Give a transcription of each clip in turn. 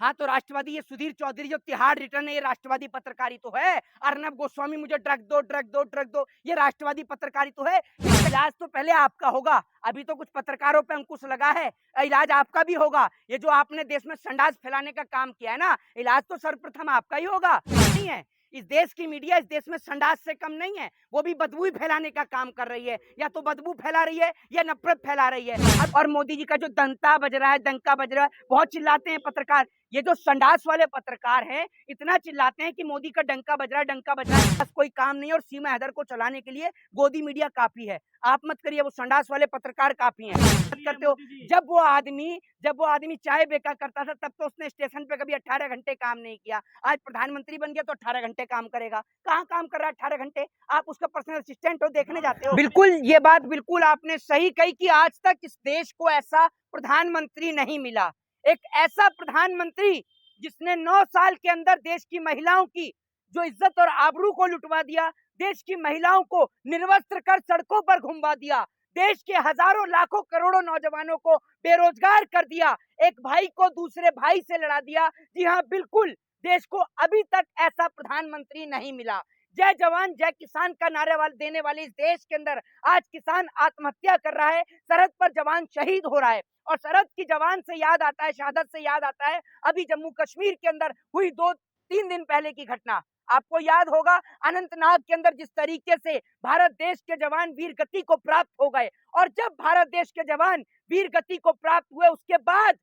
हाँ, तो राष्ट्रवादी ये सुधीर चौधरी जो तिहाड़ रिटर्न है, ये राष्ट्रवादी पत्रकारी तो है। अर्नब गोस्वामी मुझे ड्रग दो, ड्रग दो, ड्रग दो, ये राष्ट्रवादी पत्रकारी तो है। इलाज तो पहले आपका होगा। अभी तो कुछ पत्रकारों पे अंकुश लगा है, इलाज आपका भी होगा। ये जो आपने देश में संडास फैलाने का काम किया है ना, इलाज तो सर्वप्रथम आपका ही होगा। नहीं है, इस देश की मीडिया इस देश में संडास से कम नहीं है, वो भी बदबू फैलाने का काम कर रही है। या तो बदबू फैला रही है या नफरत फैला रही है। और मोदी जी का जो डंका बज रहा है, डंका बज रहा है, बहुत चिल्लाते हैं पत्रकार। ये जो संडास वाले पत्रकार हैं, इतना चिल्लाते हैं कि मोदी का डंका बज रहा है, डंका बज रहा है। बस कोई काम नहीं है और सीमा हैदर को चलाने के लिए गोदी मीडिया काफी है। आप मत करिए, वो संडास वाले पत्रकार काफी हैं। मत करते हो। जब वो आदमी चाय बेचा करता था, तब तो उसने स्टेशन पे कभी 18 घंटे काम नहीं किया। आज प्रधानमंत्री बन गया तो 18 घंटे काम करेगा। कहाँ काम कर रहा है 18 घंटे? आप उसका पर्सनल असिस्टेंट हो, देखने जाते हो। बिल्कुल, ये बात बिल्कुल आपने सही कही कि आज तक इस देश को ऐसा प्रधानमंत्री नहीं मिला। एक ऐसा प्रधानमंत्री जिसने 9 साल के अंदर देश की महिलाओं की जो इज्जत और आबरू को लुटवा दिया, देश की महिलाओं को निर्वस्त्र कर सड़कों पर घुमवा दिया, देश के हजारों लाखों करोड़ों नौजवानों को बेरोजगार कर दिया, एक भाई को दूसरे भाई से लड़ा दिया। जी हाँ, बिल्कुल, देश को अभी तक ऐसा प्रधानमंत्री नहीं मिला। जय जवान जय किसान का नारे देने वाले इस देश के अंदर आज किसान आत्महत्या कर रहा है, सरहद पर जवान शहीद हो रहा है। और सरहद की जवान से याद आता है, शहादत से याद आता है अभी जम्मू कश्मीर के अंदर हुई 2-3 दिन पहले की घटना। आपको याद होगा अनंतनाग के अंदर जिस तरीके से भारत देश के जवान वीर गति को प्राप्त हो गए, और जब भारत देश के जवान वीर गति को प्राप्त हुए, उसके बाद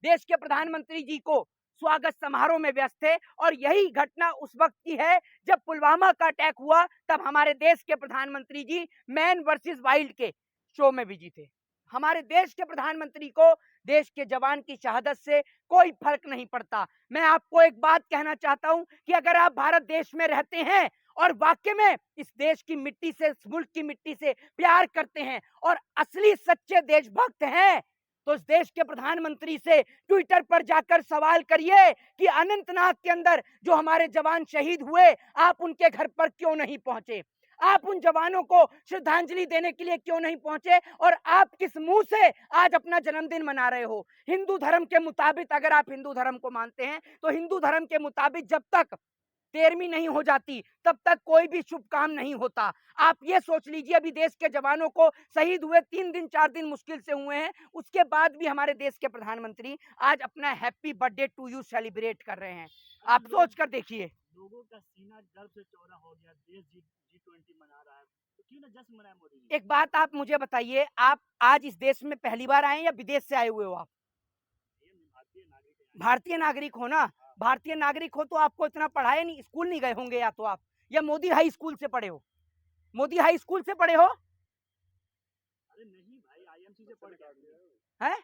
देश के प्रधानमंत्री जी को स्वागत समारोह में व्यस्त थे। और यही घटना उस वक्त की है जब पुलवामा का अटैक हुआ, तब हमारे देश के प्रधानमंत्री जी मैन वर्सेस वाइल्ड के शो में बिजी थे। हमारे देश के प्रधानमंत्री को देश के जवान की शहादत से कोई फर्क नहीं पड़ता। मैं आपको एक बात कहना चाहता हूं कि अगर आप भारत देश में रहते हैं और वाकई में इस देश की मिट्टी से, इस मुल्क की मिट्टी से प्यार करते हैं और असली सच्चे देशभक्त हैं, तो इस देश के प्रधानमंत्री से ट्विटर पर जाकर सवाल करिए कि अनंतनाग के अंदर जो हमारे जवान शहीद हुए, आप उनके घर पर क्यों नहीं पहुंचे? आप उन जवानों को श्रद्धांजलि देने के लिए क्यों नहीं पहुंचे? और आप किस मुंह से आज अपना जन्मदिन मना रहे हो? हिंदू धर्म के मुताबिक, अगर आप हिंदू धर्म को मानते हैं, तो हिंदू धर्म के मुताबिक जब तक 13वीं नहीं हो जाती, तब तक कोई भी शुभ काम नहीं होता। आप ये सोच लीजिए, अभी देश के जवानों को शहीद हुए 3 दिन 4 दिन मुश्किल से हुए हैं, उसके बाद भी हमारे देश के प्रधानमंत्री आज अपना happy birthday to you celebrate कर रहे हैं। आप सोच कर देखिए। लोगों का सीना गर्व से चौड़ा हो गया, देश G20 मना रहा है, तो क्यों ना जश्न मनाए मोदी जी? एक बात आप मुझे बताइए, आप आज इस देश में पहली बार आए हैं या विदेश से आए हुए हो? आप भारतीय नागरिक हैं। भारतीय नागरिक हो ना? भारतीय नागरिक हो तो आपको इतना पढ़ाया नहीं, स्कूल नहीं गए होंगे, या तो आप या मोदी हाई स्कूल से पढ़े हो? मोदी हाई स्कूल से पढ़े हो? अरे नहीं भाई, IMC से पढ़ के हैं?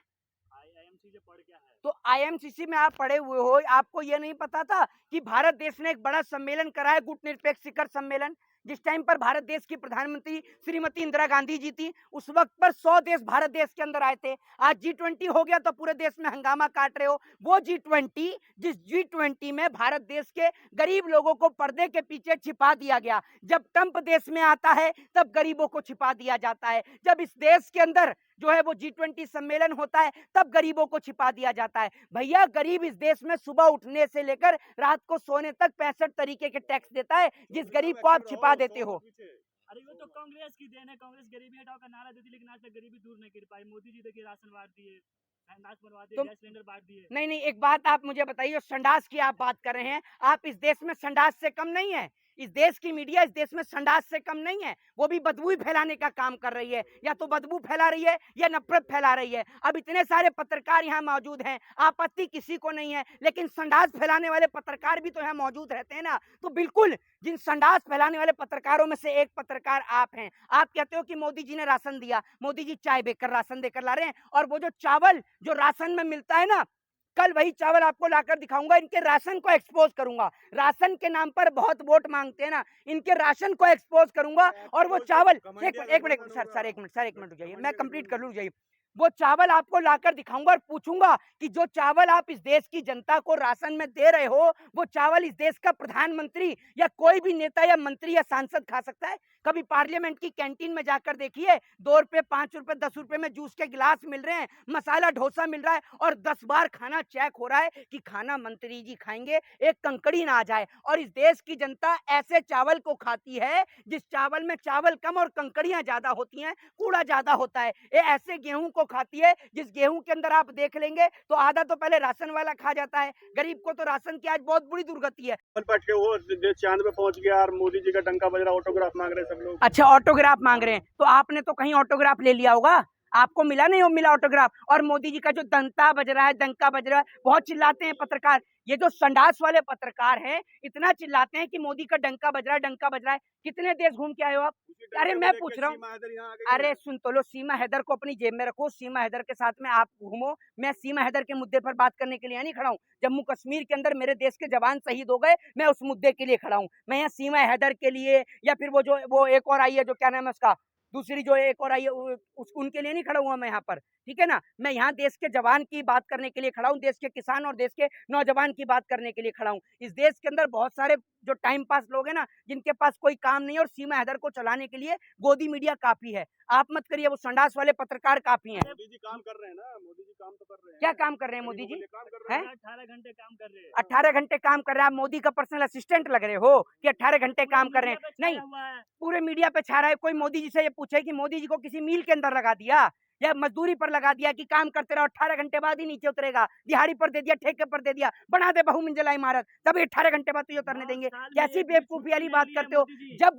IMC से पढ़ क्या है? तो IMCC में आप पढ़े हुए हो, आपको ये नहीं पता था कि भारत देश ने एक बड़ा सम्मेलन करा है, गुटनिरपेक्ष शिखर सम्मेलन, जिस टाइम पर भारत देश की प्रधानमंत्री श्रीमती इंदिरा गांधी जी थी, उस वक्त पर 100 देश भारत देश के अंदर आए थे। आज G20 हो गया तो पूरे देश में हंगामा काट रहे हो। वो G20, जिस G20 में भारत देश के गरीब लोगों को पर्दे के पीछे छिपा दिया गया। जब ट्रंप देश में आता है तब गरीबों को छिपा दिया जाता है। जब इस देश के अंदर जो है वो G20 सम्मेलन होता है, तब गरीबों को छिपा दिया जाता है। भैया, गरीब इस देश में सुबह उठने से लेकर रात को सोने तक 65 तरीके के टैक्स देता है, जिस गरीब को आप छिपा देते हो। अरे वो तो कांग्रेस की देन है, कांग्रेस गरीबी हटाओ का नारा देती, लेकिन आज तक गरीबी दूर नहीं कर पाई। मोदी जी देखिए राशन बांट दिए, संडास बनवा दिए, गैस सिलेंडर बांट दिए। नहीं, एक बात आप मुझे बताइए, संडास की आप बात कर रहे हैं, आप इस देश में संडास से कम नहीं है। इस देश की मीडिया इस देश में संडास से कम नहीं है, वो भी बदबू फैलाने का काम कर रही है। या तो बदबू फैला रही है या नफरत फैला रही है। अब इतने सारे पत्रकार यहाँ मौजूद हैं, आपत्ति किसी को नहीं है, लेकिन संडास फैलाने वाले पत्रकार भी तो यहाँ मौजूद रहते हैं ना। तो बिल्कुल, जिन संडास फैलाने वाले पत्रकारों में से एक पत्रकार आप हैं। आप कहते हो कि मोदी जी ने राशन दिया, मोदी जी चाय बेचकर राशन देकर ला रहे हैं, और वो जो चावल जो राशन में मिलता है ना, कल वही चावल आपको लाकर दिखाऊंगा, इनके राशन को एक्सपोज करूंगा। राशन के नाम पर बहुत वोट मांगते हैं ना, इनके राशन को एक्सपोज करूंगा। और वो चावल, एक मिनट सर, एक मिनट रुक जाइए, मैं कंप्लीट कर लूं, जाइए। वो चावल आपको लाकर दिखाऊंगा और पूछूंगा कि जो चावल आप इस देश की जनता को राशन में दे रहे हो, वो चावल इस देश का प्रधानमंत्री या कोई भी नेता या मंत्री या सांसद खा सकता है? कभी पार्लियामेंट की कैंटीन में जाकर देखिए, 2 रुपए 5 रुपए 10 रुपए में जूस के गिलास मिल रहे हैं, मसाला डोसा मिल रहा है और 10 बार खाना चेक हो रहा है कि खाना मंत्री जी खाएंगे, एक कंकड़ी ना आ जाए। और इस देश की जनता ऐसे चावल को खाती है जिस चावल में चावल कम और कंकड़ियां ज्यादा होती हैं, कूड़ा ज्यादा होता है। ये ऐसे गेहूं को खाती है जिस गेहूं के अंदर आप देख लेंगे तो आधा तो पहले राशन वाला खा जाता है। गरीब को तो राशन की आज बहुत बुरी दुर्गति है। पट के वो चांद पे पहुंच गया और मोदी जी का डंका बज रहा, ऑटोग्राफ मांग रहे सब लोग। अच्छा, ऑटोग्राफ मांग रहे हैं, तो आपने तो कहीं ऑटोग्राफ ले लिया होगा, आपको मिला नहीं हो, मिला ऑटोग्राफ। और मोदी जी का जो डंका बज रहा है, डंका बज रहा है, बहुत चिल्लाते हैं पत्रकार। ये जो संडास वाले पत्रकार हैं, इतना चिल्लाते हैं कि मोदी का डंका बज रहा है, डंका बज रहा है। कितने देश घूम के आए हो आप? अरे मैं पूछ रहा हूँ, अरे सुन तो लो, सीमा हैदर को अपनी जेब में रखो, सीमा हैदर के साथ में आप घूमो। मैं सीमा हैदर के मुद्दे पर बात करने के लिए नहीं खड़ा हूँ। जम्मू कश्मीर के अंदर मेरे देश के जवान शहीद हो गए, मैं उस मुद्दे के लिए खड़ा हूँ। मैं यहाँ सीमा हैदर के लिए या फिर वो एक और आई है, जो क्या नाम है उसका, दूसरी जो एक और आई है, उनके लिए नहीं खड़ा हुआ मैं यहाँ पर, ठीक है ना। मैं यहाँ देश के जवान की बात करने के लिए खड़ा हूँ, देश के किसान और देश के नौजवान की बात करने के लिए खड़ा हूँ। इस देश के अंदर बहुत सारे जो टाइम पास लोग हैं ना, जिनके पास कोई काम नहीं है, और सीमा हैदर को चलाने के लिए गोदी मीडिया काफी है। आप मत करिए, वो संडास वाले पत्रकार काफी हैं। मोदी जी काम कर रहे हैं ना, मोदी जी काम तो कर रहे हैं। क्या काम कर रहे हैं मोदी जी? काम कर रहे हैं। 18 घंटे काम कर रहे हैं। 18 घंटे काम कर रहे हैं। आप मोदी का पर्सनल असिस्टेंट लग रहे हो कि 18 घंटे काम कर रहे हैं? नहीं, पूरे मीडिया पे छा रहा है। कोई मोदी जी से ये पूछे कि मोदी जी को किसी मील के अंदर लगा दिया या मजदूरी पर लगा दिया कि काम करते रहो, 18 घंटे बाद ही नीचे उतरेगा, दिहाड़ी पर दे दिया, ठेके पर दे दिया, बना दे बहुमंजिला इमारत, तभी 18 घंटे बाद तुझे उतरने देंगे। कैसी बेवकूफी वाली बात करते हो? जब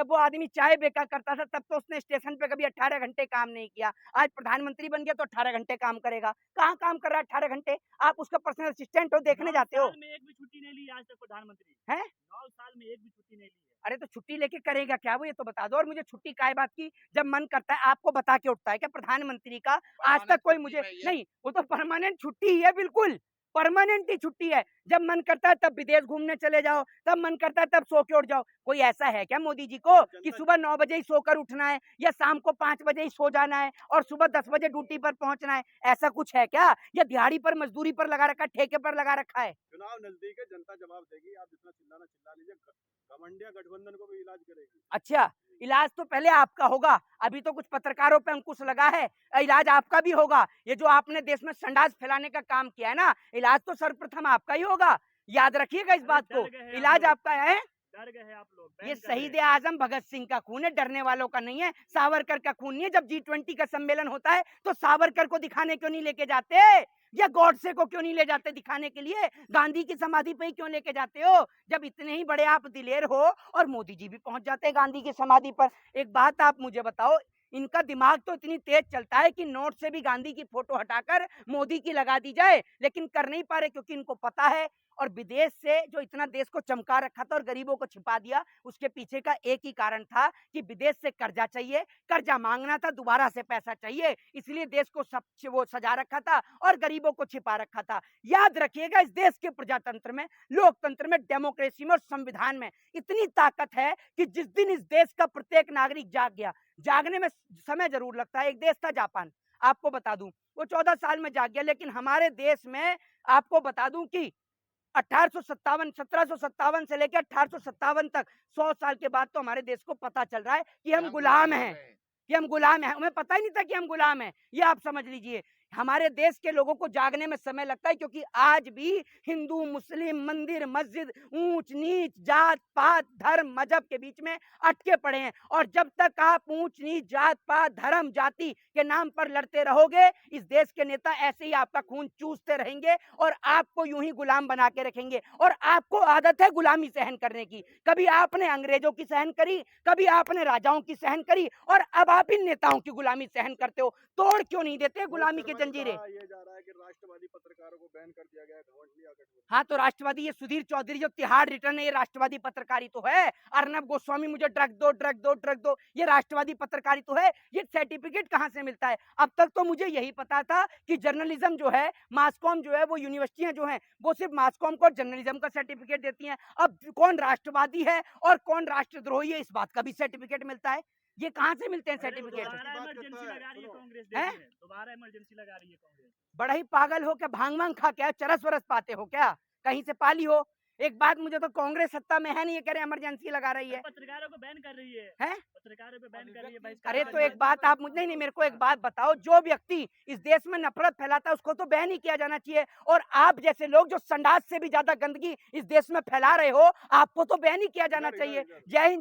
वो आदमी चाय बेचा करता था, तब तो उसने स्टेशन पे कभी 18 घंटे काम नहीं किया। आज प्रधानमंत्री बन गया तो 18 घंटे काम करेगा। कहाँ काम कर रहा है 18 घंटे? आप उसका पर्सनल असिस्टेंट हो, देखने जाते हो? 9 साल में एक भी छुट्टी नहीं ली आज तक प्रधानमंत्री हैं? 9 साल में एक भी छुट्टी नहीं ली है। अरे तो छुट्टी लेके करेगा क्या वो, ये तो बता दो। और मुझे छुट्टी काय बात की? जब मन करता है आपको बता के उठता है क्या प्रधानमंत्री का? आज तक कोई मुझे नहीं, वो तो परमानेंट छुट्टी ही है, बिल्कुल परमानेंट ही छुट्टी है। जब मन करता है तब विदेश घूमने चले जाओ, तब मन करता है तब सो के उठ जाओ। कोई ऐसा है क्या मोदी जी को कि सुबह 9 बजे ही सोकर उठना है या शाम को 5 बजे ही सो जाना है और सुबह 10 बजे ड्यूटी पर पहुंचना है? ऐसा कुछ है क्या? या दिहाड़ी पर मजदूरी पर लगा रखा है, ठेके पर लगा रखा है? चुनाव नजदीक है, जनता जवाब देगी। आप जितना चिल्लाना चिल्ला लीजिए, घमंडिया गठबंधन को भी इलाज करेगी। अच्छा, इलाज तो पहले आपका होगा। अभी तो कुछ पत्रकारों पे अंकुश लगा है, इलाज आपका भी होगा। ये जो आपने देश में संडास फैलाने का काम किया है ना, इलाज तो सर्वप्रथम आपका ही होगा। याद रखिएगा इस बात को, इलाज आपका है। डर गए हैं आप लोग। ये शहीद आजम भगत सिंह का खून है, डरने वालों का नहीं है। सावरकर का खून नहीं है। जब G20 का सम्मेलन होता है तो सावरकर को दिखाने क्यों नहीं लेके जाते, या गॉडसे को क्यों नहीं ले जाते दिखाने के लिए? गांधी की समाधि पे ही क्यों लेके जाते हो? जब इतने ही बड़े आप दिलेर हो, और मोदी जी भी पहुंच जाते हैं गांधी की समाधि पर। एक बात आप मुझे बताओ, इनका दिमाग तो इतनी तेज चलता है कि नोट से भी गांधी की फोटो हटाकर मोदी की लगा दी जाए, लेकिन कर नहीं पा रहे क्योंकि इनको पता है। और विदेश से जो इतना देश को चमका रखा था और गरीबों को छिपा दिया, उसके पीछे का एक ही कारण था कि विदेश से कर्जा चाहिए, कर्जा मांगना था, दोबारा से पैसा चाहिए, इसलिए देश को सब वो सजा रखा था और गरीबों को छिपा रखा था। याद रखिएगा, इस देश के प्रजातंत्र में, लोकतंत्र में, डेमोक्रेसी में और संविधान में इतनी ताकत है कि जिस दिन इस देश का प्रत्येक नागरिक जाग गया, जागने में समय जरूर लगता है। एक देश था जापान, आपको बता दूं, वो 14 साल में जाग गया, लेकिन हमारे देश में आपको बता दूं कि 1757 से लेकर 1857 तक 100 साल के बाद तो हमारे देश को पता चल रहा है कि हम गुलाम हैं, कि हम गुलाम हैं। हमें पता ही नहीं था कि हम गुलाम हैं, ये आप समझ लीजिए। हमारे देश के लोगों को जागने में समय लगता है, क्योंकि आज भी हिंदू मुस्लिम, मंदिर मस्जिद, ऊंच नीच, जात पात, धर्म मजहब के बीच में अटके पड़े हैं। और जब तक आप ऊंच नीच, जात पात, धर्म जाति के नाम पर लड़ते रहोगे, इस देश के नेता ऐसे ही आपका खून चूसते रहेंगे और आपको यूं ही गुलाम बना के रखेंगे। और आपको आदत है गुलामी सहन करने की। कभी आपने अंग्रेजों की सहन करी, कभी आपने राजाओं की सहन करी, और अब आप इन नेताओं की गुलामी सहन करते हो। तोड़ क्यों नहीं देते गुलामी की जंजीरें? ये जा रहा है कि राष्ट्रवादी पत्रकारों को बैन कर दिया गया है, घमंडिया गठबंधन। हाँ, तो राष्ट्रवादी, ये सुधीर चौधरी जो तिहाड़ रिटर्न है, ये राष्ट्रवादी पत्रकारी तो है। अर्नब गोस्वामी मुझे ड्रग दो ड्रग दो ड्रग दो, ये राष्ट्रवादी पत्रकारी तो है। ये सर्टिफिकेट कहाँ से मिलता है? अब तक तो मुझे यही पता था कि जर्नलिज्म जो है, मासकॉम जो है, वो यूनिवर्सिटियां जो हैं, वो सिर्फ मासकॉम को जर्नलिज्म का सर्टिफिकेट देती हैं। अब कौन राष्ट्रवादी है और कौन राष्ट्रद्रोही है, इस बात का भी सर्टिफिकेट मिलता है। ये कहाँ से मिलते हैं सर्टिफिकेट? दोबारा इमरजेंसी लगा रही है कांग्रेस देश हैं? में। दोबारा इमरजेंसी लगा रही है कांग्रेस। बड़ा ही पागल हो क्या? भांग वांग खा क्या चरस वरस पाते हो क्या? कहीं से पाली हो? एक बात मुझे तो कांग्रेस सत्ता में है नहीं, ये कह रहे इमरजेंसी लगा रही है। पत्रकारों को बैन कर रही है, हैं? पत्रकारों पे बैन कर रही है भाई। अरे तो एक बात आप मुझे नहीं, मेरे को एक बात बताओ, जो व्यक्ति इस देश में नफरत फैलाता है उसको तो बैन ही किया जाना चाहिए, और आप जैसे लोग जो संडास से भी ज्यादा गंदगी इस देश में फैला रहे हो, आपको तो बैन ही किया जाना चाहिए। जय हिंद।